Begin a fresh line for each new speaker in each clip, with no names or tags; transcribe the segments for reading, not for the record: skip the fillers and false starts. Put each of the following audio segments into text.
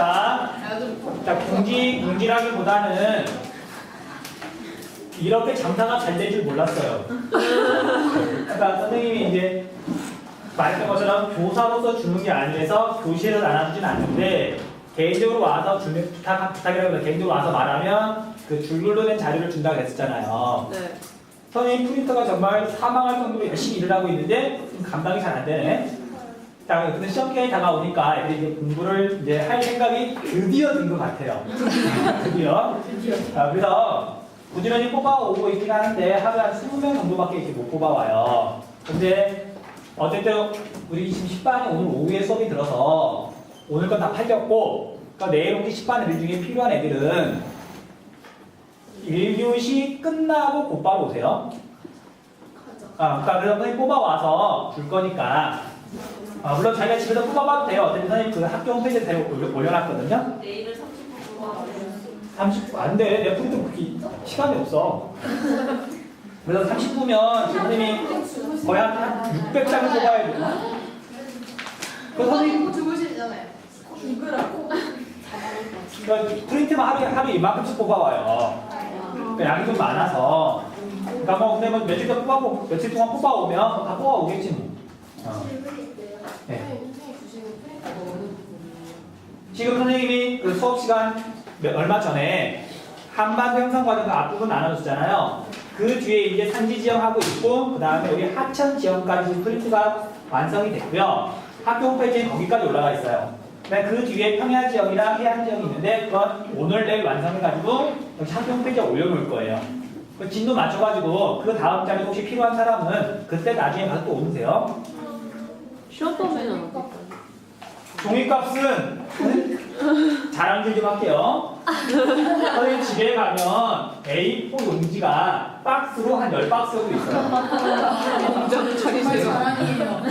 자, 궁지라기보다는 이렇게 장사가 잘 될 줄 몰랐어요. 그러니까 선생님이 이제 말했던 것처럼 교사로서 주는 게 아니라서 교실에서 나눠주진 않는데 개인적으로 와서 부탁이라고 해서 개인적으로 와서 말하면 그 줄글로 된 자료를 준다고 했었잖아요.
네.
선생님 프린터가 정말 사망할 정도로 열심히 일을 하고 있는데 감당이 잘 안 되네. 자, 근데 시험 기간이 다가오니까 애들이 이제 공부를 이제 할 생각이 드디어 든 것 같아요. 드디어. 자, 그래서 부지런히 뽑아오고 있긴 하는데 하루에 한 20명 정도밖에 이렇게 못 뽑아와요. 근데 어쨌든 우리 지금 10반이 오늘 오후에 수업이 들어서 오늘 건 다 팔렸고, 그러니까 내일 오기 10반 애들 중에 필요한 애들은 1교시 끝나고 곧바로 오세요. 그러니까 그래서 선생님 뽑아와서 줄 거니까 물론 자기가 집에서 뽑아봐도 돼요. 어차피 선생님 그 학교 홈페이지에 올려놨거든요.
내일은 30분
30분 안 돼. 내 프린트 그렇게 시간이 없어. 그래서 30분면 선생님이 거의 한 600장을 뽑아야 돼. 그래서 선생님
주무시잖아요. 죽으라고.
그러니까 프린트만 하루에 이만큼씩 뽑아와요. 그러니까 양이 좀 많아서. 그러니까 뭐 근데 뭐 며칠 동안 뽑아오면 다 뽑아오겠지 뭐. 네.
선생님 주시는 프린터가 어느 부분이에요?
지금 선생님이 그 수업 시간 얼마 전에 한반 형성 과정 앞부분 나눠줬잖아요. 그 뒤에 이제 산지 지형하고 있고, 그 다음에 여기 하천 지형까지 지금 프린트가 완성이 됐고요. 학교 홈페이지에 거기까지 올라가 있어요. 그 뒤에 평야 지형이랑 해안 지형이 있는데, 그건 오늘 내일 완성해가지고 여기 학교 홈페이지에 올려놓을 거예요. 그 진도 맞춰가지고 그 다음 장에 혹시 필요한 사람은 그때 나중에 가서 또 오세요.
시험 범위는
종이값은 자랑질 좀 할게요. 선생님 집에 가면 A4 용지가 박스로 한 10박스 정도 있어요.
공장을
정말
차리세요.
자랑이에요.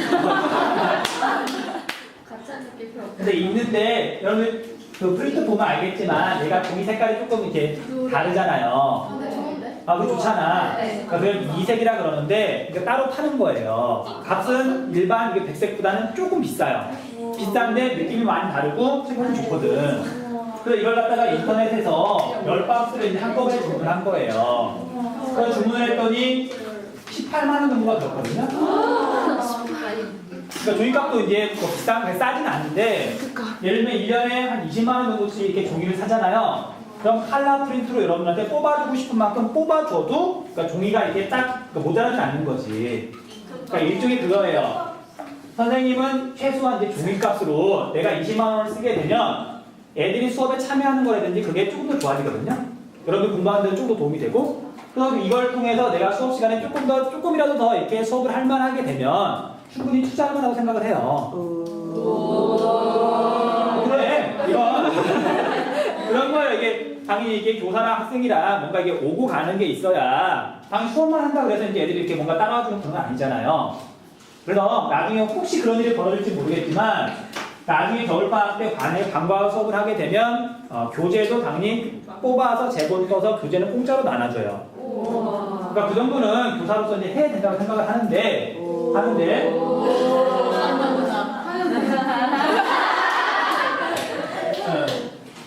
가짜 느낄
근데 있는데 여러분 그 프린트 보면 알겠지만 얘가 종이 색깔이 조금 이렇게 다르잖아요.
근데 좋은데?
아, 그거 좋잖아.
네.
그러니까 그걸 이색이라 그러는데 이거 따로 파는 거예요. 값은 일반 이게 백색보다는 조금 비싸요. 비싼데 느낌이 많이 다르고 색깔이 좋거든. 그래서 이걸 갖다가 인터넷에서 10박스를 이제 한꺼번에 주문한 거예요. 그래서 주문을 했더니 18만 원 정도가 들었거든요. 그러니까 종이값도 이제 뭐 싸진 않는데 예를 들면 1년에 한 20만 원 정도씩 이렇게 종이를 사잖아요. 그럼 칼라 프린트로 여러분한테 뽑아주고 싶은 만큼 뽑아줘도 그러니까 종이가 이렇게 딱 모자라지 않는 거지. 그러니까 일종의 그거예요. 선생님은 최소한 이제 종이값으로 내가 20만 원을 쓰게 되면 애들이 수업에 참여하는 거라든지 그게 조금 더 좋아지거든요. 여러분 공부하는 데 좀 더 도움이 되고, 그래서 이걸 통해서 내가 수업 시간에 조금이라도 더 이렇게 수업을 할 만하게 되면 충분히 투자할 만하다고 생각을 해요. 그래, 이건 그런 거예요. 이게 당연히 이게 교사랑 학생이랑 뭔가 이게 오고 가는 게 있어야 당연히 수업만 한다 그래서 이제 애들이 이렇게 뭔가 따라와주는 그런 건 아니잖아요. 그래서 나중에 혹시 그런 일이 벌어질지 모르겠지만 나중에 겨울방학 때 방과후 수업을 하게 되면 교재도 당연히 뽑아서 제본 떠서 교재는 공짜로 나눠줘요. 그러니까 그 정도는 교사로서 이제 해야 된다고 생각을 하는데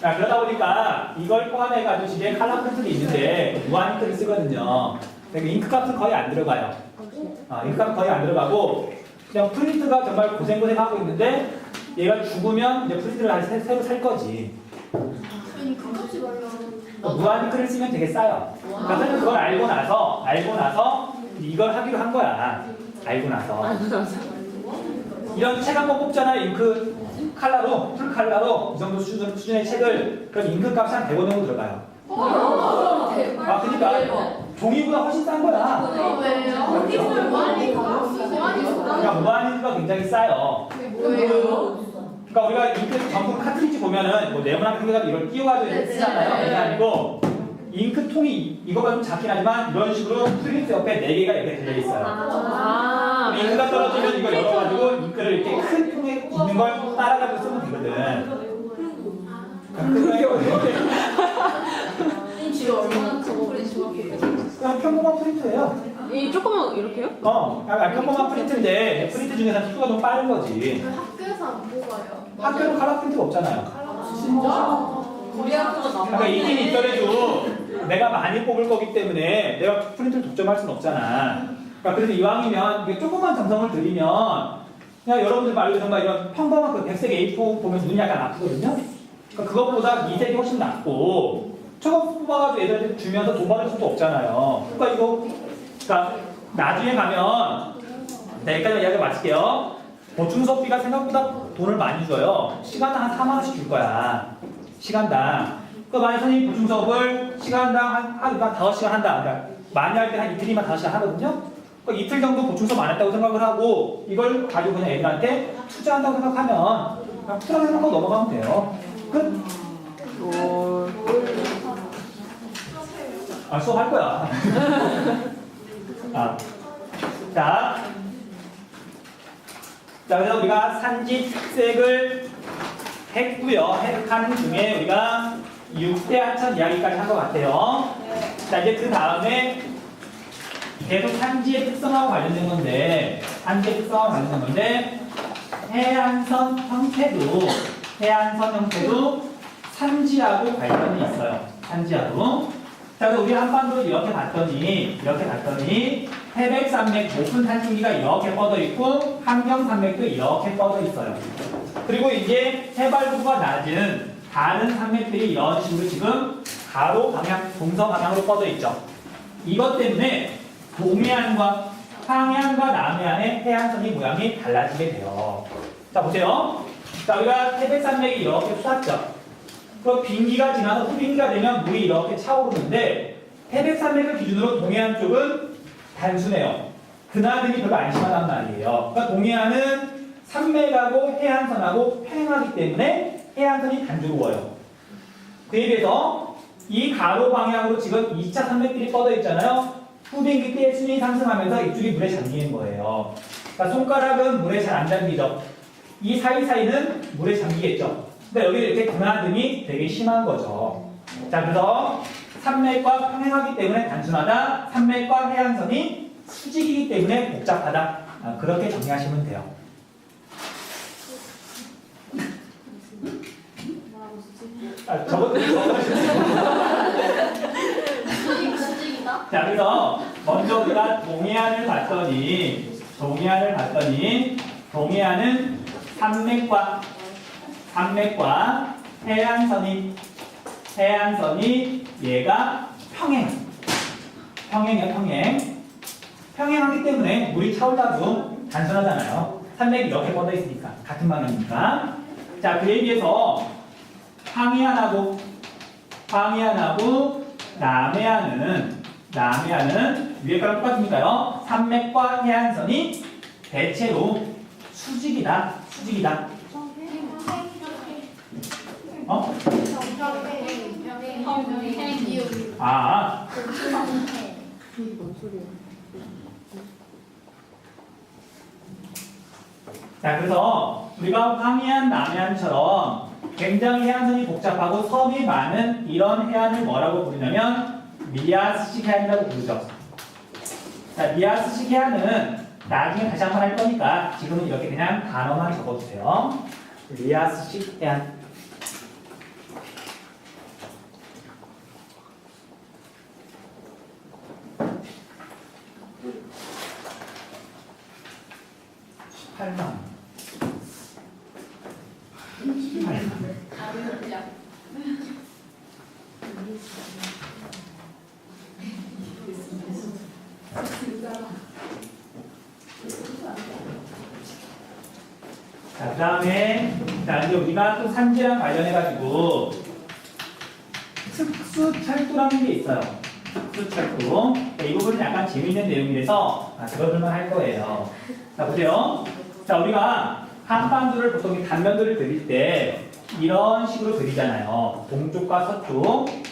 자, 그러다 보니까 이걸 포함해가지고 집에 칼라 프린트도 있는데 무한 잉크를 쓰거든요. 그러니까 잉크 값은 거의 안 들어가요. 잉크 값은 거의 안 들어가고 그냥 프린트가 정말 고생고생 하고 있는데 얘가 죽으면 이제 프린트를 새로 살 거지.
잉크값이 말려.
무한 잉크를 쓰면 되게 싸요. 그러니까 선생님 그걸 알고 나서 이걸 하기로 한 거야. 알고 나서. 이런 책 한 권 뽑잖아요. 잉크 칼라로, 풀 칼라로 이 정도 수준의 책을 그럼 잉크 값이 한 100원 정도 들어가요. 그러니까 종이보다 훨씬 싼 거야.
왜요?
그러니까 무한 잉크가 굉장히 싸요. 그러니까 우리가 잉크 정품 카트리지 보면은 뭐 네모난 크기가 이걸 끼워가지고 이렇게 쓰잖아요. 그게 아니고 잉크통이 이거가 좀 작긴 하지만 이런 식으로 프린트 옆에 4개가 이렇게 들려있어요. 잉크가 떨어지면 이걸 열어가지고 잉크를 이렇게 큰 통에 있는 걸 따라가지고 쓰면 되거든.
지금 얼마나 큰 프린트예요?
그냥 평범한 프린트예요.
이 조금만 이렇게요?
평범한 프린트인데 프린트 중에서 속도가 좀 빠른 거지.
학교에서 안 뽑아요.
학교는 칼라 프린트가 없잖아요.
우리 학교가
그러니까 있긴 있더라도 내가 많이 뽑을 거기 때문에 내가 프린트를 독점할 수는 없잖아. 그러니까 그래서 이왕이면 이게 조금만 정성을 들이면 그냥 여러분들 말로 정말 이런 평범한 그 백색 A4 보면 눈이 약간 아프거든요. 그러니까 그것보다 이색이 훨씬 낫고 저거 뽑아가지고 애들한테 주면서 돈 받을 수도 없잖아요. 그러니까 이거 그러니까 나중에 가면 여기까지 이야기 마칠게요. 보충 수업비가 생각보다 돈을 많이 줘요. 시간당 한 4만 원씩 줄 거야. 시간당. 그 만약 선생님이 보충 수업을 시간당 한 5시간 한다. 그러니까 많이 할 때 한 이틀이면 5시간 하거든요. 그 이틀 정도 보충 수업 안 했다고 생각을 하고 이걸 가지고 그냥 애들한테 투자한다고 생각하면 그냥 투자를 해놓고 넘어가면 돼요. 끝. 아, 수업 할 거야. 아. 자, 그래서 우리가 산지 특색을 했고요. 하는 중에 우리가 6대 하천 이야기까지 한 것 같아요. 자, 이제 그 다음에 계속 산지의 특성하고 관련된 건데, 해안선 형태도 산지하고 관련이 있어요. 산지하고. 자, 그래서 우리 한반도를 이렇게 봤더니 태백산맥 높은 산중기가 이렇게 뻗어 있고 함경산맥도 이렇게 뻗어 있어요. 그리고 이제 해발도가 낮은 다른 산맥들이 이런 식으로 지금 가로 방향, 동서 방향으로 뻗어 있죠. 이것 때문에 동해안과 황해안과 남해안의 해안선이 모양이 달라지게 돼요. 자, 보세요. 자, 우리가 태백산맥이 이렇게 솟았죠. 그 빙기가 지나서 후빙기가 되면 물이 이렇게 차오르는데 태백산맥을 기준으로 동해안 쪽은 단순해요. 그나들이 별로 안 심하단 말이에요. 그러니까 동해안은 산맥하고 해안선하고 평행하기 때문에 해안선이 단조로워요. 그에 비해서 이 가로 방향으로 지금 2차 산맥들이 뻗어 있잖아요. 후빙기 때 수준이 상승하면서 이쪽이 물에 잠기는 거예요. 그러니까 손가락은 물에 잘 안 잠기죠. 이 사이사이는 물에 잠기겠죠. 근데 여기 이렇게 드나듦이 되게 심한 거죠. 자, 그래서 산맥과 평행하기 때문에 단순하다. 산맥과 해안선이 수직이기 때문에 복잡하다. 그렇게 정리하시면 돼요.
수직이다?
자, 그래서 먼저 우리가 동해안을 봤더니 동해안은 산맥과 해안선이 얘가 평행하기 때문에 물이 차올라도 단순하잖아요. 산맥이 이렇게 뻗어 있으니까 같은 방향이니까. 자, 그에 비해서 황해안하고 남해안은 위에 거랑 똑같으니까요. 산맥과 해안선이 대체로 수직이다. 어? 아, 자, 그래서 우리가 황해안, 남해안처럼 굉장히 해안선이 복잡하고 섬이 많은 이런 해안을 뭐라고 부르냐면 리아스식 해안이라고 부르죠. 자, 리아스식 해안은 나중에 다시 한번 할 거니까 지금은 이렇게 그냥 단어만 적어주세요. 리아스식 해안. 자, 그 다음에 이제 우리가 또 산지랑 관련해가지고 특수철도라는 게 있어요. 특수철도. 이 부분은 약간 재미있는 내용이라서 들어볼만 할 거예요. 자, 보세요. 자, 우리가 한반도를 보통 단면도를 그릴 때 이런 식으로 그리잖아요. 동쪽과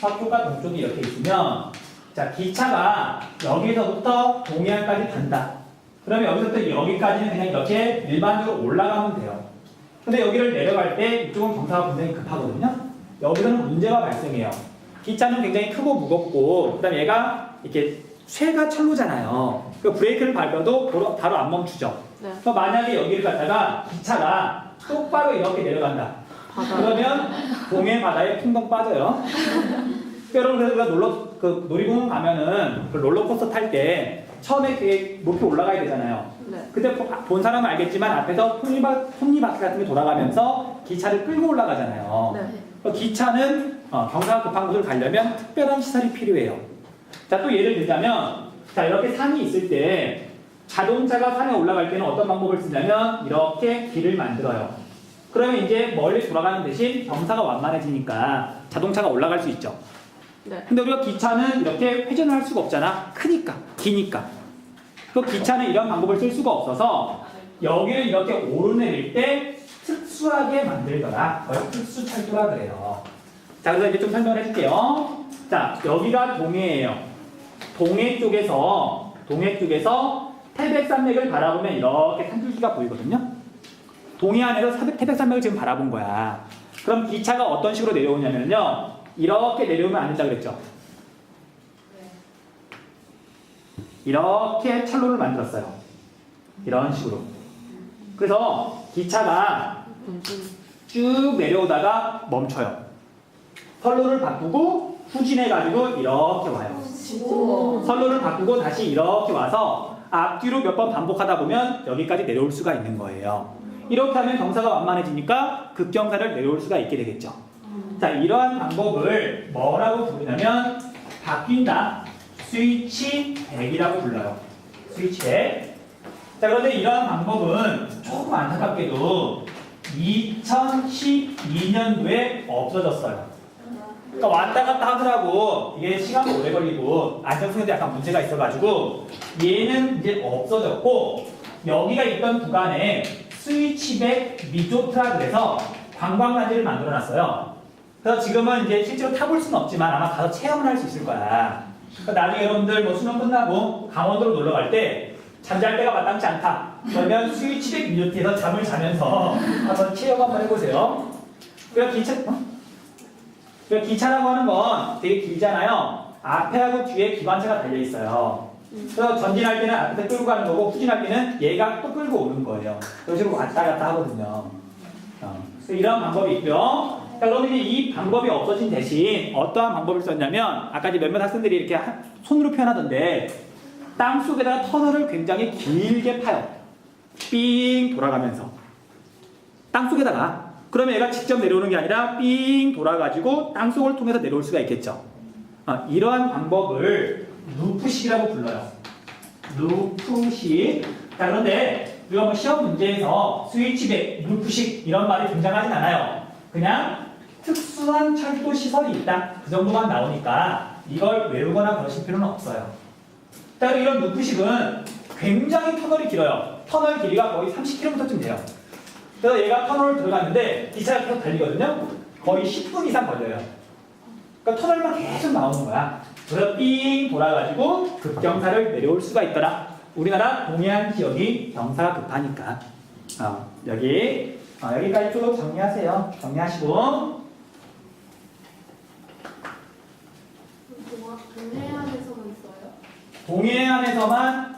서쪽과 동쪽이 이렇게 있으면 자, 기차가 여기서부터 동해안까지 간다. 그러면 여기서부터 여기까지는 그냥 이렇게 일반적으로 올라가면 돼요. 근데 여기를 내려갈 때 이쪽은 경사가 굉장히 급하거든요. 여기서는 문제가 발생해요. 기차는 굉장히 크고 무겁고 그다음에 얘가 이렇게 쇠가 철로잖아요. 그 브레이크를 밟아도 바로 안 멈추죠.
네.
그럼 만약에 여기를 갖다가 기차가 똑바로 이렇게 내려간다.
바다.
그러면 동해 바다에 풍덩 빠져요. 여러분 그래서 우리가 놀이공원 가면은 그 롤러코스터 탈 때 처음에 되게 높이 올라가야 되잖아요.
네.
근데 본 사람은 알겠지만 앞에서 톱니바퀴 같은 게 돌아가면서 기차를 끌고 올라가잖아요.
네.
기차는 경사가 급한 곳을 가려면 특별한 시설이 필요해요. 자, 또 예를 들자면 자 이렇게 산이 있을 때 자동차가 산에 올라갈 때는 어떤 방법을 쓰냐면 이렇게 길을 만들어요. 그러면 이제 멀리 돌아가는 대신 경사가 완만해지니까 자동차가 올라갈 수 있죠.
네.
근데 우리가 기차는 이렇게 회전을 할 수가 없잖아. 크니까, 기니까. 그 기차는 이런 방법을 쓸 수가 없어서 여기를 이렇게 오르내릴 때 특수하게 만들더라. 그걸 특수철도라 그래요. 자, 그래서 이제 좀 설명을 해줄게요. 자, 여기가 동해예요. 동해 쪽에서 태백산맥을 바라보면 이렇게 산줄기가 보이거든요. 동해 안에서 태백산맥을 지금 바라본 거야. 그럼 기차가 어떤 식으로 내려오냐면요. 이렇게 내려오면 안 된다 그랬죠. 이렇게 철로를 만들었어요. 이런 식으로. 그래서 기차가 쭉 내려오다가 멈춰요. 선로를 바꾸고 후진해가지고 이렇게 와요. 선로를 바꾸고 다시 이렇게 와서 앞뒤로 몇 번 반복하다 보면 여기까지 내려올 수가 있는 거예요. 이렇게 하면 경사가 완만해지니까 급경사를 내려올 수가 있게 되겠죠. 자, 이러한 방법을 뭐라고 부르냐면 바뀐다. 스위치 100이라고 불러요. 스위치 100. 자, 그런데 이러한 방법은 조금 안타깝게도 2012년도에 없어졌어요. 그러니까 왔다 갔다 하더라고. 이게 시간도 오래 걸리고 안정성에도 약간 문제가 있어가지고 얘는 이제 없어졌고 여기가 있던 구간에 스위치백 리조트라 그래서 관광단지를 만들어놨어요. 그래서 지금은 이제 실제로 타볼 수는 없지만 아마 가서 체험을 할 수 있을 거야. 그러니까 나중에 여러분들 뭐 수능 끝나고 강원도로 놀러 갈 때 잠잘 데가 마땅치 않다. 그러면 스위치백 리조트에서 잠을 자면서 한번 체험 한번 해보세요. 기차라고 하는 건 되게 길잖아요. 앞에하고 뒤에 기관차가 달려 있어요. 그래서 전진할 때는 앞에 끌고 가는 거고 후진할 때는 얘가 또 끌고 오는 거예요. 그런 식으로 왔다 갔다 하거든요. 그래서 이런 방법이 있고요. 자, 그러면 이제 이 방법이 없어진 대신 어떠한 방법을 썼냐면 아까 이제 몇몇 학생들이 이렇게 손으로 표현하던데 땅 속에다가 터널을 굉장히 길게 파요. 삥 돌아가면서 땅 속에다가. 그러면 얘가 직접 내려오는 게 아니라 삥 돌아가지고 땅속을 통해서 내려올 수가 있겠죠. 이러한 방법을 루프식이라고 불러요. 루프식. 자, 그런데 우리가 뭐 시험 문제에서 스위치백, 루프식 이런 말이 등장하진 않아요. 그냥 특수한 철도 시설이 있다. 그 정도만 나오니까 이걸 외우거나 그러실 필요는 없어요. 자, 이런 루프식은 굉장히 터널이 길어요. 터널 길이가 거의 30km쯤 돼요. 그래서 얘가 터널을 들어갔는데 기차가 계속 달리거든요. 거의 10분 이상 걸려요. 그러니까 터널만 계속 나오는 거야. 그래서 삥 돌아가지고 급경사를 내려올 수가 있더라. 우리나라 동해안 지역이 경사가 급하니까. 여기까지 쭉 정리하세요. 정리하시고.
동해안에서만 있어요?
동해안에서만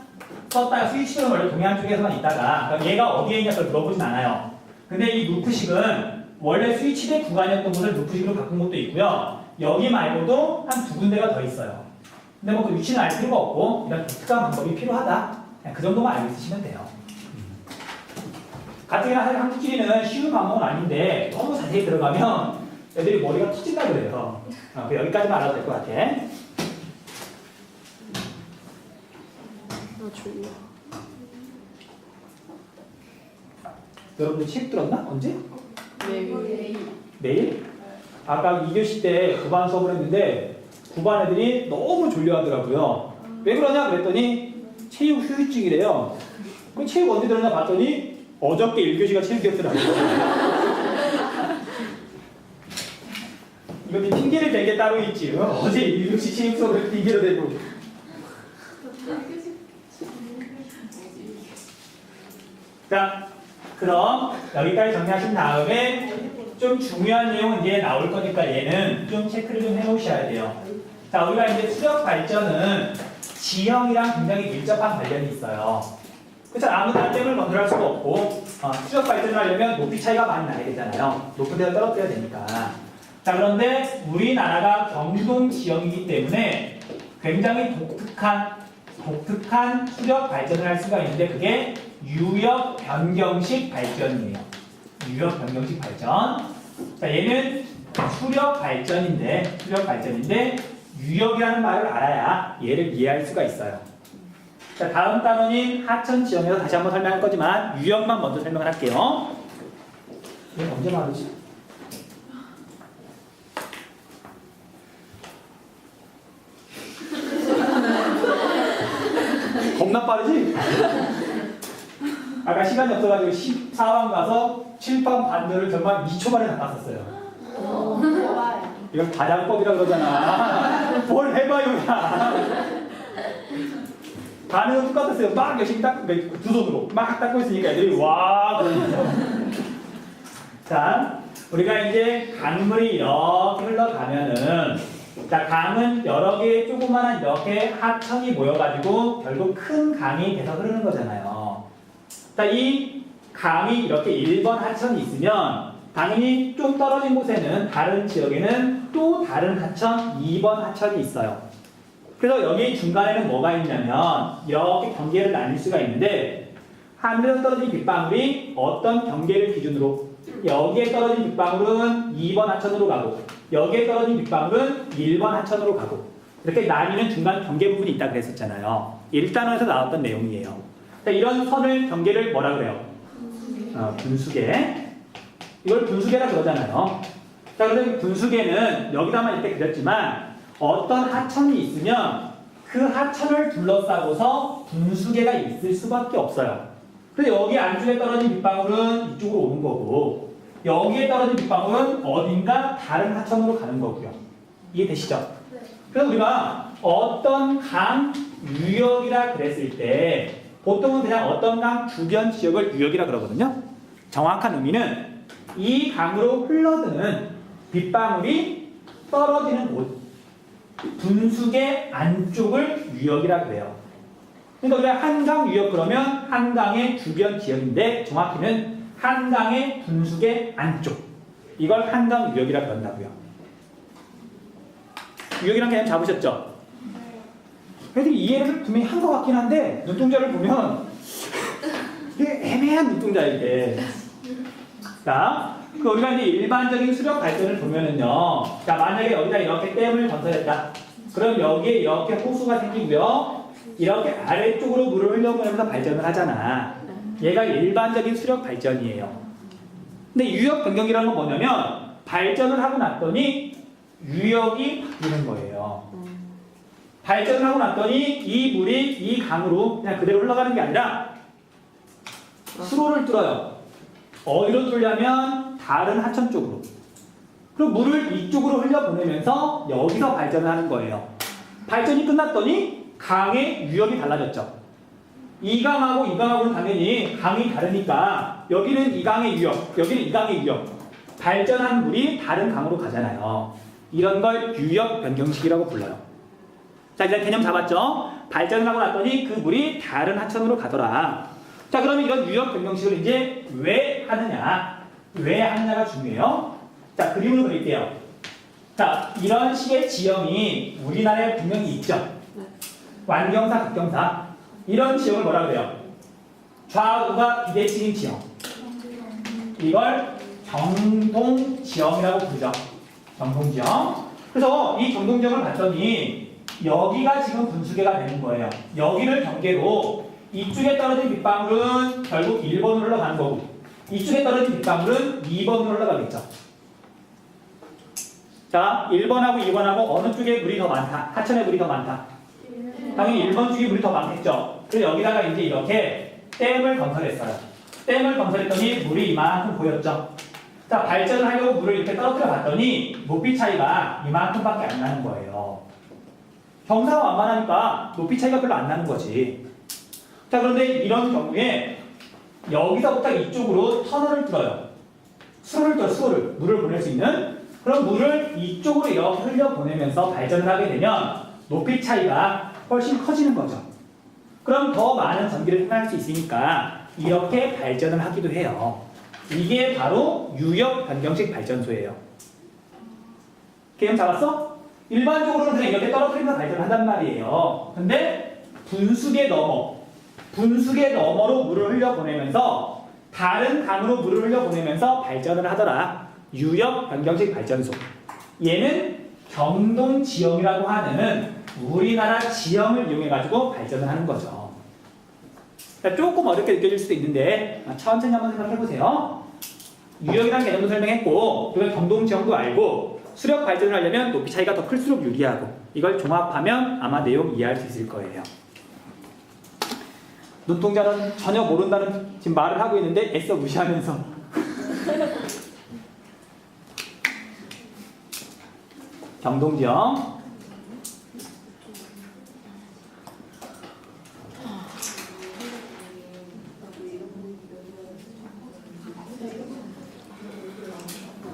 썼다가 스위치는 원래 동해안 쪽에서만 있다가 그러니까 얘가 어디에 있냐 그걸 물어보진 않아요. 근데 이 루프식은 원래 스위치대 구간이었던 곳을 루프식으로 바꾼 곳도 있고요. 여기 말고도 한 두 군데가 더 있어요. 근데 뭐 그 위치는 알 필요가 없고 이런 독특한 방법이 필요하다. 그냥 그 정도만 알고 있으시면 돼요. 가뜩이나 한국지리는 쉬운 방법은 아닌데 너무 자세히 들어가면 애들이 머리가 터진다 그래요. 여기까지만 알아도 될 것 같아.
졸려.
여러분들 책 들었나? 언제?
네.
내일? 아까 2교시 때 9반 수업을 했는데 9반 애들이 너무 졸려하더라고요. 왜 그러냐 그랬더니 체육 휴유증이래요. 그 체육 언제 들었나 봤더니 어저께 1교시가 체육이었더라고요. 이거 핑계를 댄 게 따로 있지. 어제 1교시 체육 수업을 핑계로 대고. 자, 그럼 여기까지 정리하신 다음에 좀 중요한 내용은 이제 나올 거니까 얘는 좀 체크를 좀 해놓으셔야 돼요. 자, 우리가 이제 수력 발전은 지형이랑 굉장히 밀접한 관련이 있어요. 그렇죠. 아무나 댐을 건설할 수도 없고 수력 발전을 하려면 높이 차이가 많이 나야 되잖아요. 높은 데를 떨어뜨려야 되니까. 자, 그런데 우리나라가 경동 지형이기 때문에 굉장히 독특한 수력 발전을 할 수가 있는데 그게 유역 변경식 발전이에요. 유역 변경식 발전. 자, 얘는 수력 발전인데 유역이라는 말을 알아야 얘를 이해할 수가 있어요. 자, 다음 단원인 하천 지형에서 다시 한번 설명할 거지만 유역만 먼저 설명을 할게요. 얘 언제 말이지? 겁나 빠르지? 아까 시간이 없어가지고 14번 가서 7번 반대를 정말 2초 만에 다 땄었어요.
좋아요.
이건 다장법이라 그러잖아. 뭘 해봐요, 야. 반응은 똑같았어요. 막 열심히 두 손으로 막 닦고 있으니까 애들이 와 그러면서. 자, 우리가 이제 강물이 이렇게 흘러가면은, 자, 강은 여러 개의 조그마한 이렇게 하천이 모여가지고 결국 큰 강이 돼서 흐르는 거잖아요. 자, 이 강이 이렇게 1번 하천이 있으면 당연히 좀 떨어진 곳에는 다른 지역에는 또 다른 하천 2번 하천이 있어요. 그래서 여기 중간에는 뭐가 있냐면 이렇게 경계를 나눌 수가 있는데 하늘에서 떨어진 빗방울이 어떤 경계를 기준으로 여기에 떨어진 빗방울은 2번 하천으로 가고 여기에 떨어진 빗방울은 1번 하천으로 가고 이렇게 나뉘는 중간 경계 부분이 있다 그랬었잖아요. 1단원에서 나왔던 내용이에요. 자, 이런 선을 경계를 뭐라 그래요? 분수계. 이걸 분수계라 그러잖아요. 자, 그런데 분수계는 여기다만 이렇게 그렸지만 어떤 하천이 있으면 그 하천을 둘러싸고서 분수계가 있을 수밖에 없어요. 그래서 여기 안쪽에 떨어진 빗방울은 이쪽으로 오는 거고 여기에 떨어진 빗방울은 어딘가 다른 하천으로 가는 거고요. 이해되시죠?
네.
그래서 우리가 어떤 강 유역이라 그랬을 때 보통은 그냥 어떤 강 주변 지역을 유역이라 그러거든요. 정확한 의미는 이 강으로 흘러드는 빗방울이 떨어지는 곳, 분수계 안쪽을 유역이라 그래요. 그러니까 우리가 한강 유역 그러면 한강의 주변 지역인데 정확히는 한강의 분수계 안쪽, 이걸 한강 유역이라 그런다고요. 유역이란 개념 잡으셨죠? 애들이 이해를 분명히 한 것 같긴 한데 눈동자를 보면 이게 애매한 눈동자예요, 이게. 자, 우리가 이제 일반적인 수력 발전을 보면은요. 자, 만약에 여기다 이렇게 댐을 건설했다. 그럼 여기에 이렇게 호수가 생기고요. 이렇게 아래쪽으로 물을 흘려보내면서 발전을 하잖아. 얘가 일반적인 수력 발전이에요. 근데 유역 변경이라는 건 뭐냐면 발전을 하고 났더니 유역이 바뀌는 거예요. 발전을 하고 났더니 이 물이 이 강으로 그냥 그대로 흘러가는 게 아니라 수로를 뚫어요. 어디로 뚫냐면 다른 하천 쪽으로. 그리고 물을 이쪽으로 흘려보내면서 여기서 발전을 하는 거예요. 발전이 끝났더니 강의 유역이 달라졌죠. 이 강하고 이 강하고는 당연히 강이 다르니까 여기는 이 강의 유역, 여기는 이 강의 유역. 발전한 물이 다른 강으로 가잖아요. 이런 걸 유역 변경식이라고 불러요. 자, 이제 개념 잡았죠? 발전을 하고 났더니 그 물이 다른 하천으로 가더라. 자, 그러면 이런 유역 변경식을 이제 왜 하느냐? 왜 하느냐가 중요해요. 자, 그림을 그릴게요. 자, 이런 식의 지형이 우리나라에 분명히 있죠. 완경사, 극경사. 이런 지형을 뭐라 그래요? 좌우가 비대칭인 지형. 이걸 정동지형이라고 부르죠. 정동지형. 그래서 이 정동지형을 봤더니 여기가 지금 분수계가 되는 거예요. 여기를 경계로 이쪽에 떨어진 빗방울은 결국 1번으로 흘러가는 거고 이쪽에 떨어진 빗방울은 2번으로 흘러가겠죠. 자, 1번하고 2번하고 어느 쪽에 물이 더 많다? 하천에 물이 더 많다. 당연히 1번 쪽에 물이 더 많겠죠. 그래서 여기다가 이제 이렇게 댐을 건설했어요. 댐을 건설했더니 물이 이만큼 보였죠. 자, 발전을 하려고 물을 이렇게 떨어뜨려 봤더니 높이 차이가 이만큼밖에 안 나는 거예요. 경사가 완만하니까 높이 차이가 별로 안 나는 거지. 자, 그런데 이런 경우에 여기서부터 이쪽으로 터널을 뚫어요. 수로를 뚫어요, 수로를. 물을 보낼 수 있는. 그럼 물을 이쪽으로 이렇게 흘려보내면서 발전을 하게 되면 높이 차이가 훨씬 커지는 거죠. 그럼 더 많은 전기를 생산할 수 있으니까 이렇게 발전을 하기도 해요. 이게 바로 유역 변경식 발전소예요. 개념 잡았어? 일반적으로는 그냥 이렇게 떨어뜨리면서 발전을 한단 말이에요. 근데 분수계 너머로 물을 흘려보내면서 다른 강으로 물을 흘려보내면서 발전을 하더라. 유역 변경식 발전소. 얘는 경동지형이라고 하는 우리나라 지형을 이용해가지고 발전을 하는 거죠. 그러니까 조금 어렵게 느껴질 수도 있는데 천천히 한번 생각해보세요. 유역이라는 개념도 설명했고 그리고 경동지형도 알고 수력 발전을 하려면 높이 차이가 더 클수록 유리하고 이걸 종합하면 아마 내용 이해할 수 있을 거예요. 눈동자는 전혀 모른다는 지금 말을 하고 있는데 애써 무시하면서 경동지형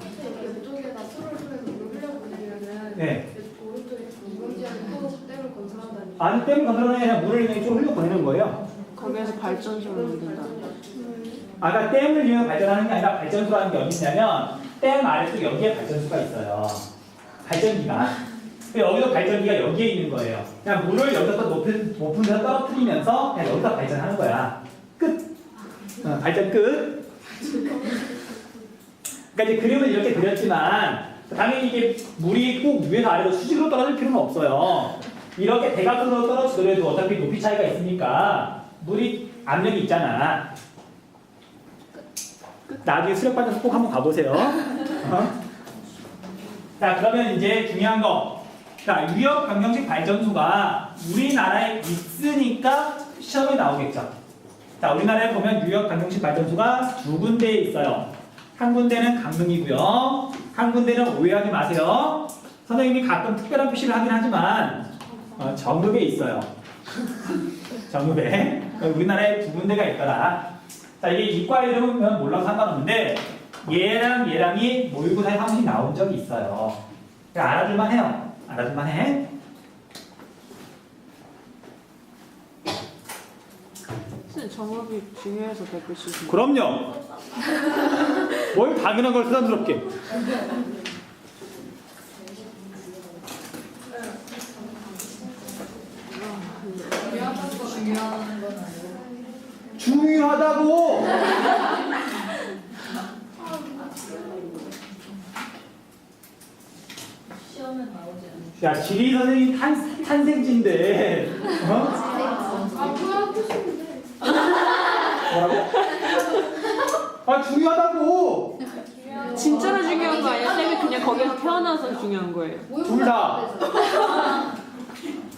이쪽에다 술을 뿌려서 물을 흘려보내면은
네.
오른쪽에 경동지형이 또 댐을 건설한다는
아니 댐 건설하는 게 아니라 물을 그냥 좀 흘려보내는 거예요.
거기에서 발전소를 만든다.
아까 댐을 이용해 발전하는 게 아니라 발전소라는 게 어디 있냐면 댐 아래쪽 여기에 발전소가 있어요. 발전기가. 여기도 발전기가 여기에 있는 거예요. 그냥 물을 여기서 또 높은 데서 떨어뜨리면서 그냥 여기서 발전하는 거야. 끝. 발전 끝. 그러니까 이제 그림을 이렇게 그렸지만 당연히 이게 물이 꼭 위에서 아래로 수직으로 떨어질 필요는 없어요. 이렇게 대각선으로 떨어지더라도 어차피 높이 차이가 있으니까 물이 압력이 있잖아. 나중에 수력 발전소 꼭 한번 가보세요. 자, 그러면 이제 중요한 거. 자, 유역 변경식 발전소가 우리나라에 있으니까 시험에 나오겠죠. 자, 우리나라에 보면 유역 변경식 발전소가 두 군데에 있어요. 한 군데는 강릉이고요. 한 군데는 오해하지 마세요. 선생님이 가끔 특별한 표시를 하긴 하지만 정읍에 있어요. 정읍에. 우리나라에 두 군데가 있더라. 자, 이게 이과 이름은 몰라도 상관없는데 얘랑이 모의고사에 한 번씩 나온 적이 있어요. 그러니까 알아둘만 해요. 알아둘만 해.
선생님 정업이 중요해서 100개
그럼요. 뭘 당연한 걸 수단스럽게.
중요한 건 아니고
중요하다고.
시험에 나오지 않는
야, 지리 선생님 탄생지인데. 어?
뭐야 표시인데
뭐라고? 아, 중요하다고.
진짜로 중요한 거 아니야? 쌤이 그냥 거기서 태어나서 중요한 거예요.
둘 다.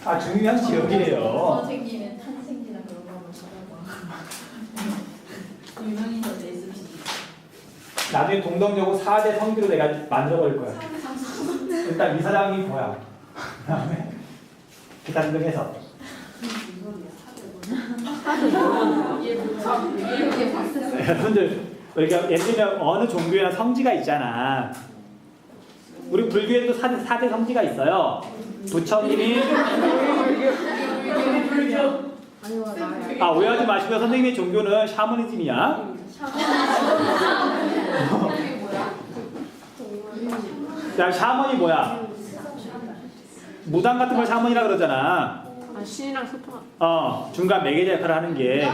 아, 중요한 지역이에요.
선생님의 탄생지나 그런 거 한번 찾아봐. 유명인도 있을 수도 있어.
나중에 동덕여고 4대 성기로 내가 만들어버릴 거야. 일단 이사장이 뭐야? 그 다음에 기타 등등해서. 여러분들 우리가 예를 들면 어느 종교에나 성지가 있잖아. 우리 불교에도 4대 성지가 있어요. 부처님이 아, 오해하지 마시고요. 선생님의 종교는 샤머니즘이야. 야, 샤머니 뭐야? 무당 같은 걸 샤머니라 그러잖아.
아, 신이랑 소통.
중간 매개자 역할을 하는 게.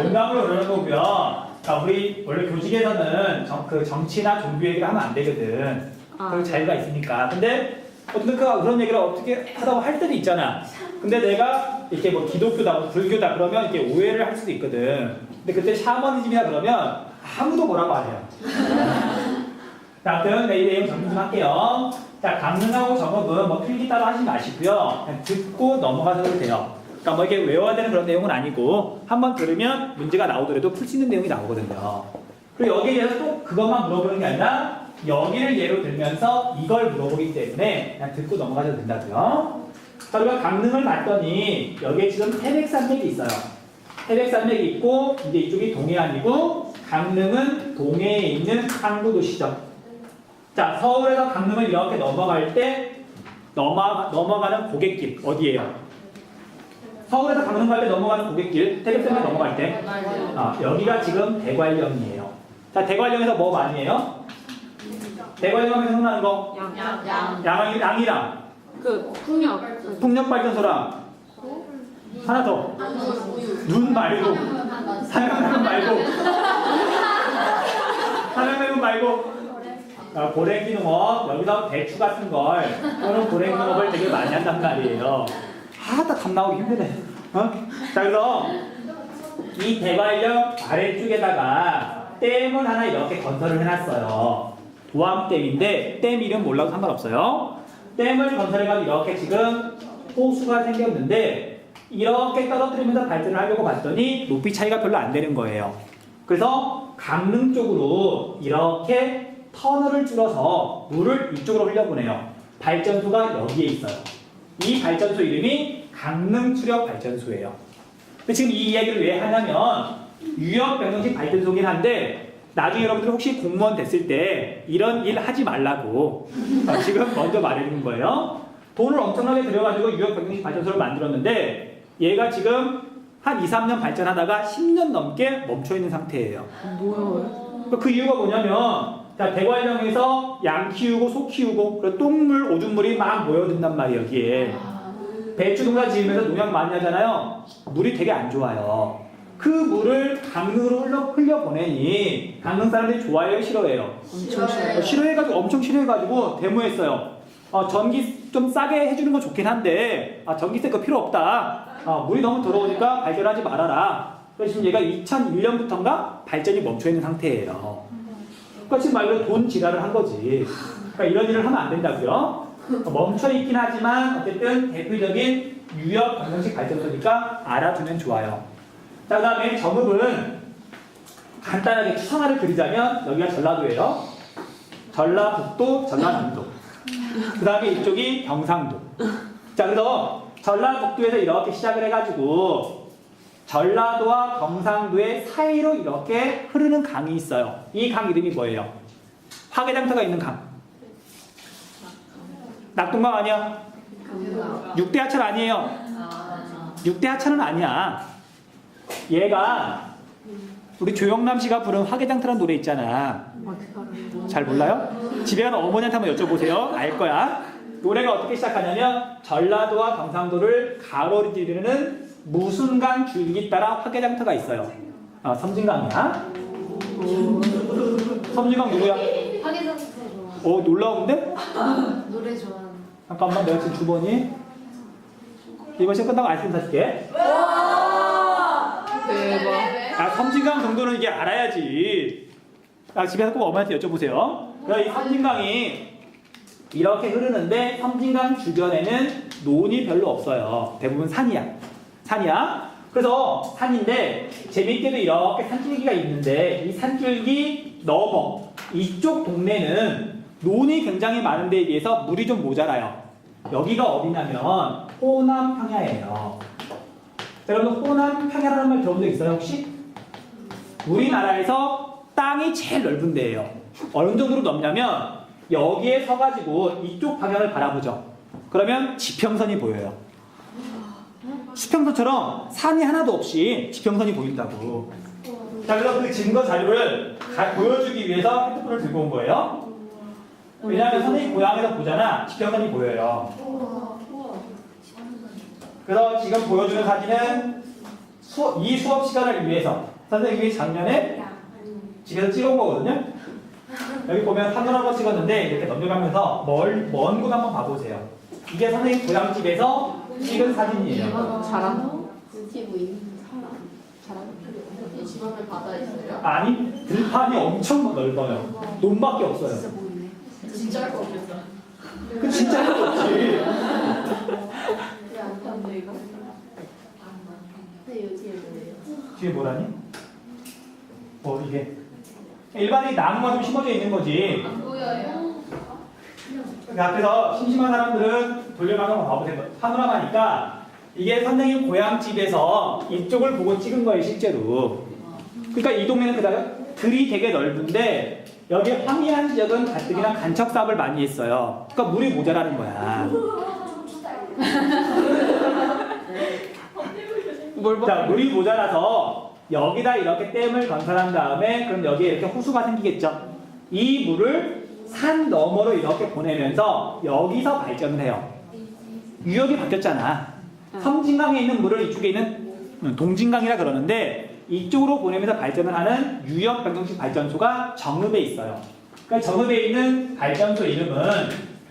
농담으로 그러는 거고요. 우리 원래 교직에서는 정치나 종교 얘기를 하면 안 되거든. 그런 자유가 있으니까. 근데 어떤 그런 얘기를 어떻게 하다고 할 때도 있잖아. 근데 내가 이렇게 뭐 기독교다, 뭐 불교다 그러면 이렇게 오해를 할 수도 있거든. 근데 그때 샤머니즘이라 그러면 아무도 뭐라고 안 해요. 자, 아무튼 내일 내용 정리 좀 할게요. 자, 강릉하고 정읍은 뭐 필기 따로 하지 마시고요. 그냥 듣고 넘어가셔도 돼요. 그러니까 뭐 이게 외워야 되는 그런 내용은 아니고 한번 들으면 문제가 나오더라도 풀 수 있는 내용이 나오거든요. 그리고 여기에 대해서 또 그것만 물어보는 게 아니라 여기를 예로 들면서 이걸 물어보기 때문에 그냥 듣고 넘어가셔도 된다고요. 자, 우리가 강릉을 봤더니 여기에 지금 태백산맥이 있어요. 태백산맥이 있고 이제 이쪽이 동해안이고 강릉은 동해에 있는 항구 도시죠. 자, 서울에서 강릉을 이렇게 넘어갈 때 넘어가는 고갯길 어디예요? 서울에서 강릉 갈 때 넘어가는 고갯길, 태백산에 넘어갈 때 여기가 지금 대관령이에요. 자, 대관령에서 뭐 많이 해요? 대관령에서 생각나는 거 양이랑
그 풍력.
풍력발전소랑 하나 더 눈 말고 삼양라면 말고 삼양라면 말고 고랭기농업 여기서 배추 같은 걸 또는 고랭기농업을 되게 많이 한단 말이에요. 다 답 나오기 힘드네. 자, 그래서 이 대관령 아래쪽에다가 댐을 하나 이렇게 건설을 해놨어요. 도암댐인데 댐 이름 몰라도 상관없어요. 댐을 건설해가지고 이렇게 지금 호수가 생겼는데 이렇게 떨어뜨리면서 발전을 하려고 봤더니 높이 차이가 별로 안 되는 거예요. 그래서 강릉 쪽으로 이렇게 터널을 뚫어서 물을 이쪽으로 흘려보내요. 발전소가 여기에 있어요. 이 발전소 이름이 강릉수력발전소예요. 근데 지금 이 이야기를 왜 하냐면 유역병영식 발전소긴 한데 나중에 여러분들 혹시 공무원 됐을 때 이런 일 하지 말라고 지금 먼저 말해주는 거예요. 돈을 엄청나게 들여가지고 유역병영식 발전소를 만들었는데 얘가 지금 한 2, 3년 발전하다가 10년 넘게 멈춰있는 상태예요.
뭐야?
그 이유가 뭐냐면 자, 대관령에서 양 키우고 소 키우고 그리고 똥물, 오줌물이 막 모여든단 말이에요. 여기에 배추 농사 지으면서 농약 많이 하잖아요. 물이 되게 안 좋아요. 그 물을 강릉으로 흘려보내니 강릉 사람들이 좋아해요? 싫어해요?
엄청 싫어요.
싫어해가지고 엄청 싫어해가지고 데모했어요. 전기 좀 싸게 해주는 건 좋긴 한데 전기세 그 필요 없다. 물이 너무 더러우니까 발전하지 말아라. 그래서 지금 얘가 2001년부터인가 발전이 멈춰있는 상태예요. 그러니까 지금 말 그대로 돈 지랄을 한 거지. 그러니까 이런 일을 하면 안 된다고요. 멈춰있긴 하지만 어쨌든 대표적인 유역 방정식 발전소니까 알아두면 좋아요. 자, 그 다음에 정읍은 간단하게 추상화를 그리자면 여기가 전라도예요. 전라북도, 전라남도. 그 다음에 이쪽이 경상도. 자, 그래서 전라북도에서 이렇게 시작을 해가지고 전라도와 경상도의 사이로 이렇게 흐르는 강이 있어요. 이 강 이름이 뭐예요? 화개장터가 있는 강. 낙동강 아니야? 6대 하천 아니에요. 6대 하천은 아니야. 얘가 우리 조영남 씨가 부른 화개장터라는 노래 있잖아. 잘 몰라요? 집에 가는 어머니한테 한번 여쭤보세요. 알 거야. 노래가 어떻게 시작하냐면 전라도와 경상도를 가로지르는 무순강 줄기 따라 화개장터가 있어요. 섬진강이야. 섬진강 누구야?
하계장
놀라운데?
노래 좋아하는.
잠깐만, 내가 지금 주번이 이번 시간 끝나고 아이스크림 사줄게.
대박.
섬진강 정도는 이게 알아야지. 집에서 꼭 어머니한테 여쭤보세요. 그래서 이 섬진강이 이렇게 흐르는데 섬진강 주변에는 논이 별로 없어요. 대부분 산이야. 그래서 산인데 재밌게도 이렇게 산줄기가 있는데 이 산줄기 넘어 이쪽 동네는 논이 굉장히 많은 데에 비해서 물이 좀 모자라요. 여기가 어디냐면 호남 평야예요. 여러분 호남 평야라는 말 들어본 적 있어요 혹시? 우리나라에서 땅이 제일 넓은 데예요. 어느 정도로 넓냐면 여기에 서가지고 이쪽 방향을 바라보죠. 그러면 지평선이 보여요. 수평선처럼 산이 하나도 없이 지평선이 보인다고. 자, 그래서 그 증거 자료를 보여주기 위해서 핸드폰을 들고 온 거예요. 왜냐하면 선생님 고향에서 보잖아. 지평선이 보여요. 그래서 지금 보여주는 사진은 이 수업 시간을 위해서 선생님이 작년에 집에서 찍은 거거든요. 여기 보면 사진 한번 찍었는데 이렇게 넘겨가면서 먼 곳 한번 봐보세요. 이게 선생님 고향집에서 찍은 사진이에요.
잘한다.
TV 잘하는. 집 앞에 바다 있어요?
아니, 들판이 엄청 넓어요. 논밖에 없어요.
진짜 할 거 없겠다.
그 진짜 할거 없지.
왜안 타는데 이거? 근데 여기에 뭐예요?
뒤에 뭐라니? 이게 일반적인 나무가 좀 심어져 있는 거지.
안 보여요.
그 앞에서 심심한 사람들은 돌려가서 한번 봐보세요. 파노라마니까 이게 선생님 고향집에서 이쪽을 보고 찍은 거예요, 실제로. 그러니까 이 동네는 그다가 들이 되게 넓은데 여기 황리한 지역은 가뜩이나 간척 사업을 많이 했어요. 그러니까 물이 모자라는 거야.
뭘 봐?
자, 물이 모자라서 여기다 이렇게 댐을 건설한 다음에 그럼 여기에 이렇게 호수가 생기겠죠. 이 물을 산 너머로 이렇게 보내면서 여기서 발전을 해요. 유역이 바뀌었잖아. 섬진강에 있는 물을 이쪽에 있는 동진강이라 그러는데 이쪽으로 보내면서 발전을 하는 유역 변경식 발전소가 정읍에 있어요. 그러니까 정읍에 있는 발전소 이름은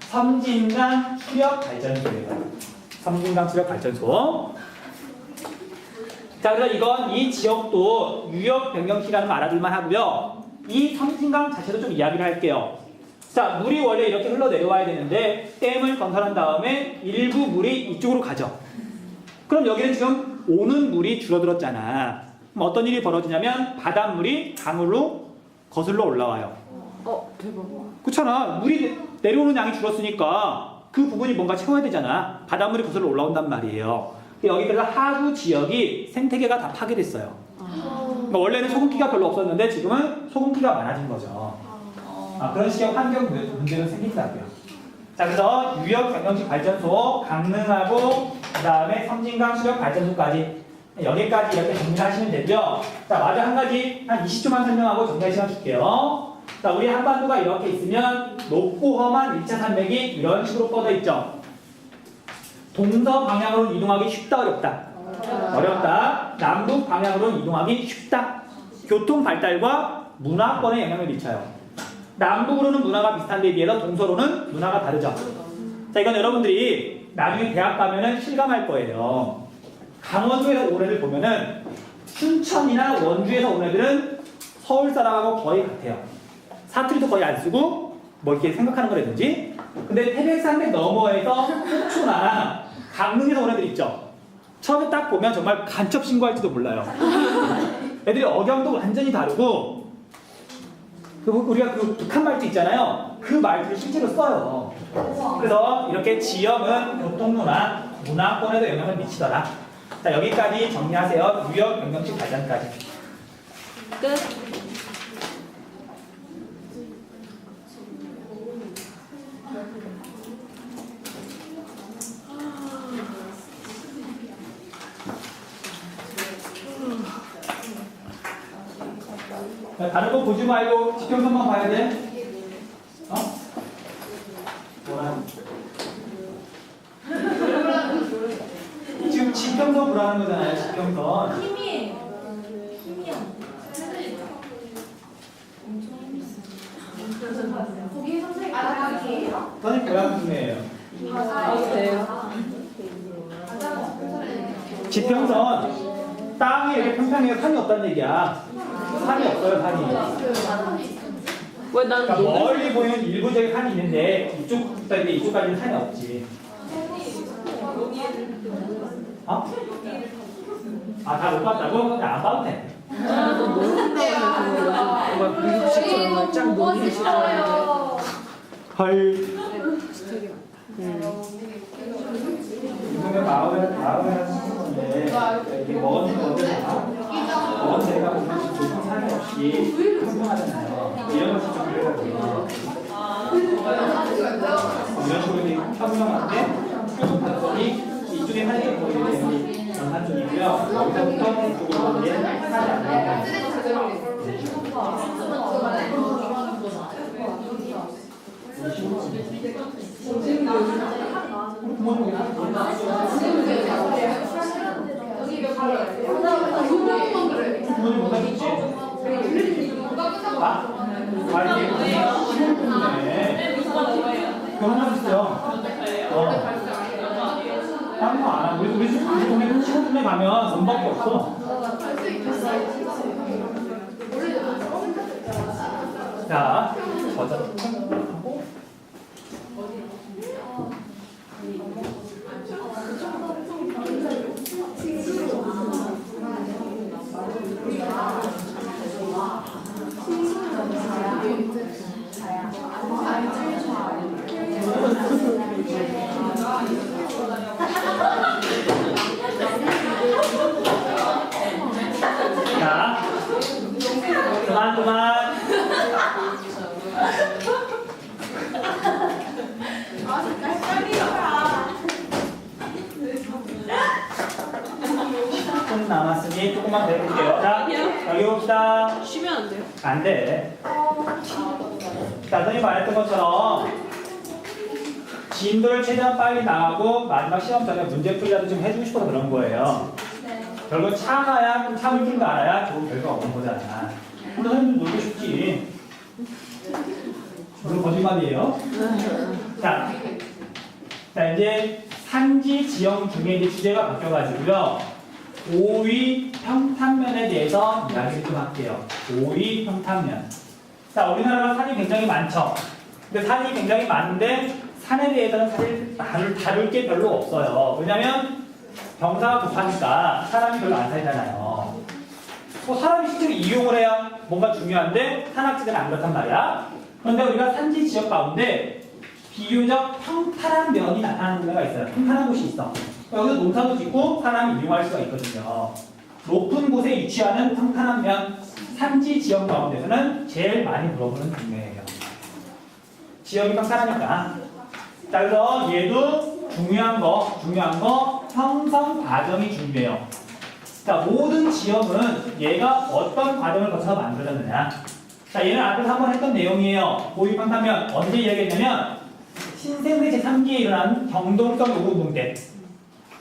섬진강 수력 발전소예요. 섬진강 수력 발전소. 자, 그래서 이건 이 지역도 유역 변경시라는 말 알아둘만 하고요. 이 섬진강 자체도 좀 이야기를 할게요. 자, 물이 원래 이렇게 흘러 내려와야 되는데 댐을 건설한 다음에 일부 물이 이쪽으로 가죠. 그럼 여기는 지금 오는 물이 줄어들었잖아. 그럼 어떤 일이 벌어지냐면 바닷물이 강으로 거슬러 올라와요.
대박.
그렇잖아. 물이 내려오는 양이 줄었으니까 그 부분이 뭔가 채워야 되잖아. 바닷물이 거슬러 올라온단 말이에요. 여기 그래서 하구 지역이 생태계가 다 파괴됐어요. 그러니까 원래는 소금기가 별로 없었는데 지금은 소금기가 많아진 거죠. 그런 식의 환경 문제는 생긴다고요. 자, 그래서 유역 변경식 발전소 강릉하고 그 다음에 섬진강 수력 발전소까지 여기까지 이렇게 정리를 하시면 되고요. 자, 마저 한 가지 한 20초만 설명하고 정리할 시간 줄게요. 자, 우리 한반도가 이렇게 있으면 높고 험한 1차 산맥이 이런 식으로 뻗어 있죠. 동서 방향으로 이동하기 쉽다 어렵다? 어렵다. 남북 방향으로 이동하기 쉽다. 교통 발달과 문화권에 영향을 미쳐요. 남북으로는 문화가 비슷한 데 비해서 동서로는 문화가 다르죠. 자, 이건 여러분들이 나중에 대학 가면은 실감할 거예요. 강원도에서 온 애들 보면은 춘천이나 원주에서 온 애들은 서울 사람하고 거의 같아요. 사투리도 거의 안 쓰고 뭐 이렇게 생각하는 거라든지. 근데 태백산맥 너머에서 호초나 강릉에서 온 애들 있죠. 처음에 딱 보면 정말 간첩 신고할지도 몰라요. 애들이 억양도 완전히 다르고 우리가 그 북한 말투 있잖아요. 그 말투를 실제로 써요. 그래서 이렇게 지역은 교통문화, 문화권에도 영향을 미치더라. 자, 여기까지 정리하세요. 유역 변경식 발전까지.
끝.
자, 다른 거 보지 말고 지평선만 봐야 돼. 지금 지평선 보라는 거잖아요. 지평선.
힘이 거기 선생님 아가이에요?
선생님 고향 중이에요. 지평선 땅이 이렇게 평평해요. 산이 없다는 얘기야. 산이 없어요. 산이.
왜 나는
그러니까
너무
멀리 보이는 일부적인 산이 있는데 이쪽까지는 산이 없지. 어? 다 못 봤다고? 근데 안 봐도 돼.
너무 생각나서 막 미국식처럼 짱 녹이 싫어요.
헐. 이번에 마을에 이게 먼 데가 보면 지금 산이 없이 평평하잖아요. 이런 것이 좀 그래가지고 이런 식으로 평평한데 쭉 봤더니 이쪽에 산이 보이는 전산 쪽이고요. 여기서부터 이쪽으로 이제 산이 안 보여요. 부모님 못 하겠지? 이게 15분이네. 결혼하셨어요? 다른 거 안 하고 우리 집 동네 15분에 가면 돈밖에 없어. 자, 하고 자, 그만.
아 진짜 헷갈리더라.
좀 남았으니 조금만 더 해볼게요. 자, 여기 봅시다.
쉬면 안 돼요?
안 돼. 자, 선생님 말했던 것처럼 진도를 최대한 빨리 나가고 마지막 시험 전에 문제 풀이라도 좀 해주고 싶어서 그런 거예요. 결국 참아야, 참을 줄 알아야 좋은 결과가 오는 거잖아. 우리 선생님 놀고 싶지. 물론 거짓말이에요. 자, 이제 산지 지형 중에 이제 주제가 바뀌어가지고요. 5위 평탄면에 대해서 이야기를 좀 할게요. 5위 평탄면. 자, 우리나라가 산이 굉장히 많죠. 근데 산이 굉장히 많은데 산에 대해서는 사실 다룰 게 별로 없어요. 왜냐면 경사가 급하니까 사람이 별로 안 살잖아요. 뭐 사람이 실제로 이용을 해야 뭔가 중요한데 산악지대는 안 그렇단 말이야. 그런데 우리가 산지 지역 가운데 비교적 평탄한 면이 나타나는 데가 있어요. 평탄한 곳이 있어. 여기서 농사도 짓고 사람이 이용할 수가 있거든요. 높은 곳에 위치하는 평탄한 면, 산지 지역 가운데서는 제일 많이 물어보는 동네예요. 지역이 평탄하니까. 자, 그래서 얘도 중요한 거 형성 과정이 중요해요. 자, 모든 지역은 얘가 어떤 과정을 거쳐서 만들어졌느냐. 자, 얘는 앞에서 한번 했던 내용이에요. 5위 평탄면 언제 이야기했냐면 신생대 제3기에 일어난 경동성 요구운동 때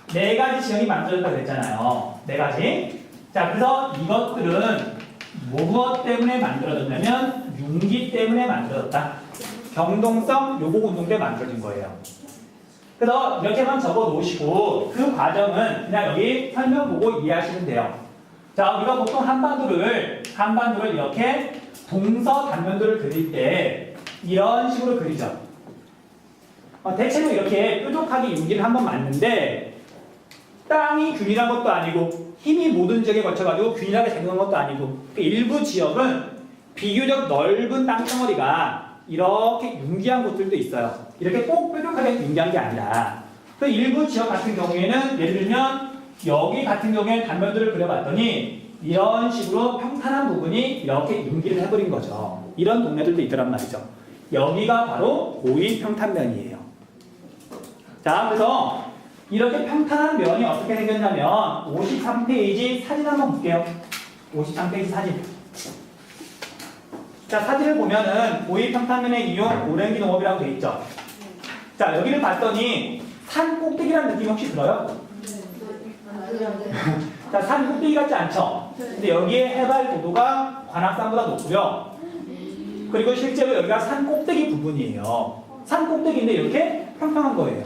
4가지 지역이 만들어졌다고 그랬잖아요. 4가지. 자, 그래서 이것들은 무엇 때문에 만들어졌냐면 융기 때문에 만들어졌다. 경동성 요구운동 때 만들어진 거예요. 그래서 이렇게만 적어 놓으시고 그 과정은 그냥 여기 설명 보고 이해하시면 돼요. 자, 우리가 보통 한반도를 이렇게 동서단면도를 그릴 때 이런 식으로 그리죠. 대체로 이렇게 뾰족하게 융기를 한번 맞는데 땅이 균일한 것도 아니고 힘이 모든 지역에 걸쳐가지고 균일하게 작용한 것도 아니고 일부 지역은 비교적 넓은 땅덩어리가 이렇게 융기한 곳들도 있어요. 이렇게 꼭 뾰족하게 융기한 게 아니라 그 일부 지역 같은 경우에는 예를 들면 여기 같은 경우에 단면도를 그려봤더니 이런 식으로 평탄한 부분이 이렇게 융기를 해버린 거죠. 이런 동네들도 있더란 말이죠. 여기가 바로 5위 평탄면이에요. 자, 그래서 이렇게 평탄한 면이 어떻게 생겼냐면 53페이지 사진 한번 볼게요. 53페이지 사진. 자, 사진을 보면은 5위 평탄면의 이용 오랭기 농업이라고 돼 있죠. 자, 여기를 봤더니 산 꼭대기라는 느낌 혹시 들어요? 자, 산 꼭대기 같지 않죠? 근데 여기에 해발 고도가 관악산보다 높고요. 그리고 실제로 여기가 산 꼭대기 부분이에요. 산 꼭대기인데 이렇게 평평한 거예요.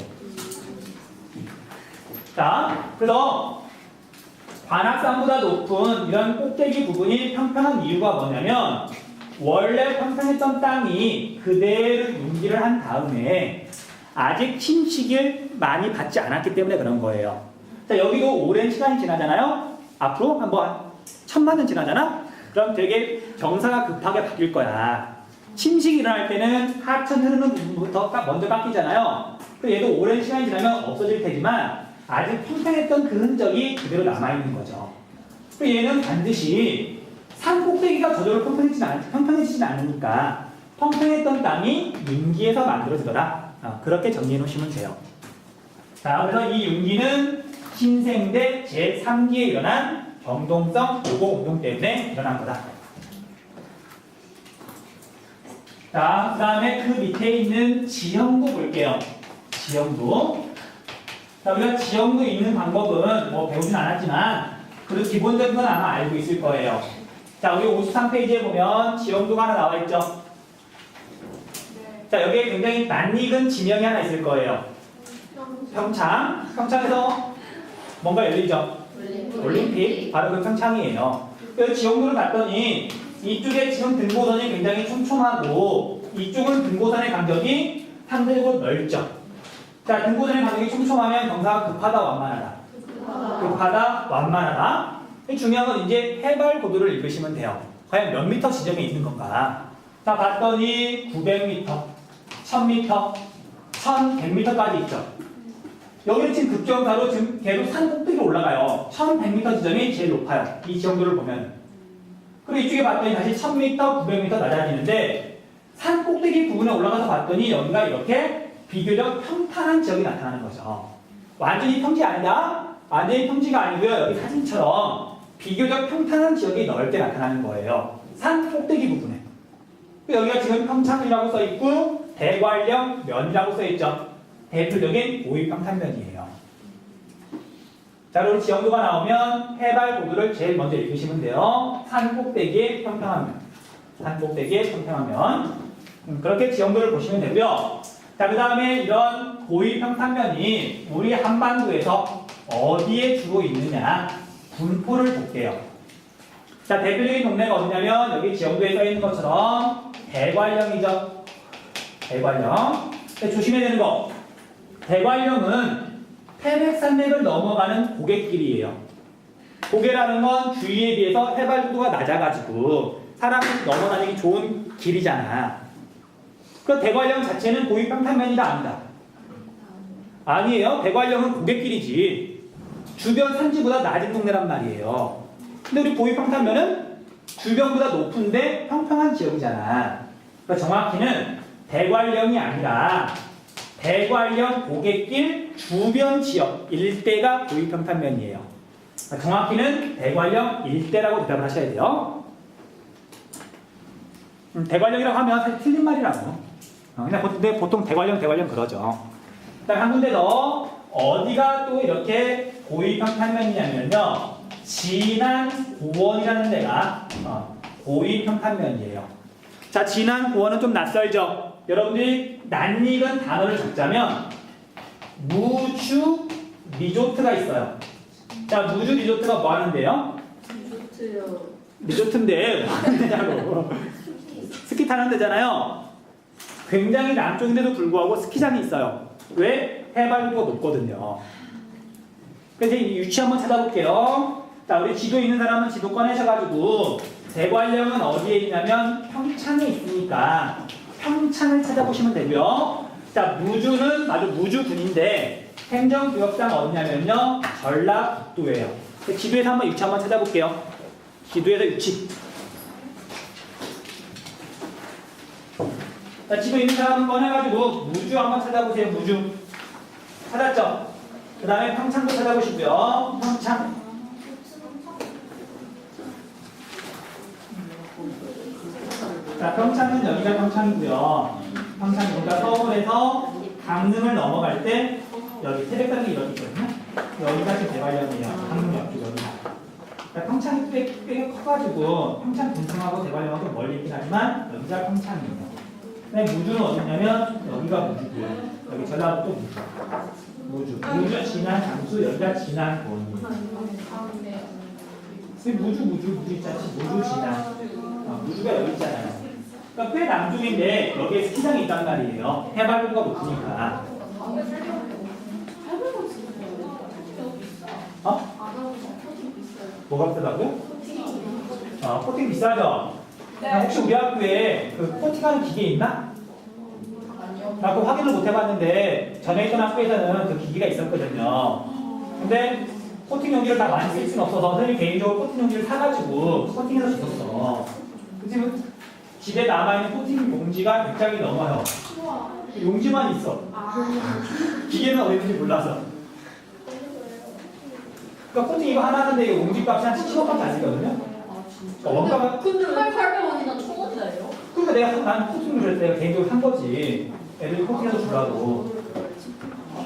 자, 그래서 관악산보다 높은 이런 꼭대기 부분이 평평한 이유가 뭐냐면 원래 평평했던 땅이 그대로 융기를 한 다음에 아직 침식을 많이 받지 않았기 때문에 그런 거예요. 자, 여기도 오랜 시간이 지나잖아요. 앞으로 한번 1000만 년 지나잖아. 그럼 되게 경사가 급하게 바뀔 거야. 침식이 일어날 때는 하천 흐르는 부분부터 먼저 깎이잖아요. 얘도 오랜 시간이 지나면 없어질 테지만 아직 평평했던 그 흔적이 그대로 남아있는 거죠. 얘는 반드시 산 꼭대기가 저절로 평평해지진 않으니까 평평했던 땅이 융기에서 만들어지더라. 그렇게 정리해 놓으시면 돼요. 자, 그래서 이 융기는 신생대 제3기에 일어난 경동성 요구운동 때문에 일어난 거다. 자, 그 다음에 그 밑에 있는 지형도 볼게요. 지형도. 자, 우리가 지형도 읽는 방법은 뭐 배우진 않았지만 그래도 기본적인 건 아마 알고 있을 거예요. 자, 우리 53페이지에 보면 지형도가 하나 나와 있죠. 자, 여기에 굉장히 낯익은 지명이 하나 있을 거예요. 평창에서 뭔가 열리죠. 올림픽. 바로 그 평창이에요. 그 지형도를 봤더니 이쪽에 지금 등고선이 굉장히 촘촘하고 이쪽은 등고선의 간격이 상대적으로 넓죠. 자, 등고선의 간격이 촘촘하면 경사가 급하다, 완만하다. 급하다, 완만하다. 중요한 건 이제 해발 고도를 읽으시면 돼요. 과연 몇 미터 지점에 있는 건가? 자, 봤더니 900m, 1000m, 1100m까지 있죠. 여기는 지금 급경사로 지금 계속 산 꼭대기로 올라가요. 1100m 지점이 제일 높아요. 이 지형도를 보면. 그리고 이쪽에 봤더니 다시 1000m, 900m 낮아지는데 산 꼭대기 부분에 올라가서 봤더니 여기가 이렇게 비교적 평탄한 지역이 나타나는 거죠. 완전히 평지 아니다? 완전히 평지가 아니고요. 여기 사진처럼 비교적 평탄한 지역이 넓게 나타나는 거예요. 산 꼭대기 부분에. 여기가 지금 평창이라고 써있고 대관령 면이라고 써있죠. 대표적인 고위평탄면이에요. 자, 그럼 지형도가 나오면 해발 고도를 제일 먼저 읽으시면 돼요. 산 꼭대기의 평평한 면. 산 꼭대기의 평평한 면. 그렇게 지형도를 보시면 되고요. 자, 그 다음에 이런 고위평탄면이 우리 한반도에서 어디에 주로 있느냐 분포를 볼게요. 자, 대표적인 동네가 어디냐면 여기 지형도에 써 있는 것처럼 대관령이죠. 대관령. 근데 조심해야 되는 거. 대관령은 태백산맥을 넘어가는 고갯길이에요. 고개라는 건 주위에 비해서 해발 고도가 낮아가지고 사람이 넘어다니기 좋은 길이잖아. 그 대관령 자체는 고위평탄면이다 아니다? 아니에요. 대관령은 고갯길이지. 주변 산지보다 낮은 동네란 말이에요. 근데 우리 고위평탄면은 주변보다 높은데 평평한 지역이잖아. 그러니까 정확히는 대관령이 아니라 대관령 고갯길 주변 지역 일대가 고위평탄면이에요. 그러니까 정확히는 대관령 일대라고 대답을 하셔야 돼요. 대관령이라고 하면 사실 틀린 말이라고. 근데 보통 대관령 그러죠. 일단 한 군데 더 어디가 또 이렇게 고위평탄면이냐면요. 진안 고원이라는 데가 고위평탄면이에요. 자, 진안 고원은 좀 낯설죠. 여러분들이 낯익은 단어를 적자면 무주 리조트가 있어요. 자, 무주 리조트가 뭐 하는데요?
리조트요.
리조트인데 뭐 하는 데냐고. 스키 타는 데잖아요. 굉장히 남쪽인데도 불구하고 스키장이 있어요. 왜? 해발고도가 높거든요. 그래서 이 위치 한번 찾아볼게요. 자, 우리 지도 있는 사람은 지도 꺼내셔가지고 대관령은 어디에 있냐면 평창에 있으니까 평창을 찾아보시면 되고요. 자, 무주는 아주 무주군인데 행정구역상 어디냐면요. 전라북도예요. 지도에서 한번 위치 한번 찾아볼게요. 지도에서 위치. 자, 지도 있는 사람은 꺼내가지고 무주 한번 찾아보세요. 무주. 찾았죠? 그 다음에 평창도 찾아보시고요. 평창. 자, 평창은 여기가 평창이고요. 평창 그러니까 서울에서 강릉을 넘어갈 때 여기 태백산이 이렇게 있거든요. 여기가 지금 대관령이에요. 강릉 옆쪽 여기. 그러니까 평창이 꽤 커가지고 평창 근처하고 대관령하고 멀리 있긴 하지만 여기가 평창이에요. 근데 무주는 어디냐면 여기가 무주고요. 여기 전라북도 무주. 무주, 진안, 장수, 여기가 진안 고원이에요. 무주 있잖아요. 무주, 진안. 무주가 여기 있잖아요. 그러니까 꽤 남쪽인데 여기에 스키장이 있단 말이에요. 해발고도가 높으니까. 뭐가 비싸다고요? 코팅 비싸죠? 혹시 우리 학교에 그 코팅하는 기계 있나? 나 그거 확인을 못 해봤는데 전에 있던 학교에서는 그 기계가 있었거든요. 근데 코팅 용지를 다 많이 쓸 수는 없어서 선생님이 개인적으로 코팅 용지를 사가지고 코팅해서 줬었어. 지금 집에 남아있는 코팅 용지가 100장이 넘어요. 용지만 있어. 기계는 어디 있는지 몰라서. 그러니까 코팅 이거 하나 하는데 이거 용지값이 한 70원밖에 안 되거든요. 원가가.
근데 왜 800원이나 1,000원이에요?
그러니까 난 코팅을 그랬을 때 내가 개인적으로 산 거지. 애들이 코팅해서 주라고.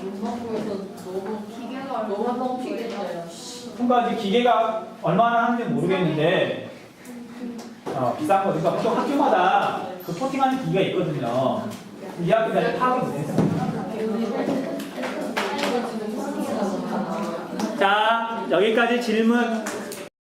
문방구에서 너무 기계가 너무 피겠어요.
그러니까 이제 기계가 얼마나 하는지 모르겠는데 비싼 거. 그러니까 또 학교마다 그 코팅하는 기계가 있거든요. 이 학교가 파악이 못했어요. 자, 여기까지 질문.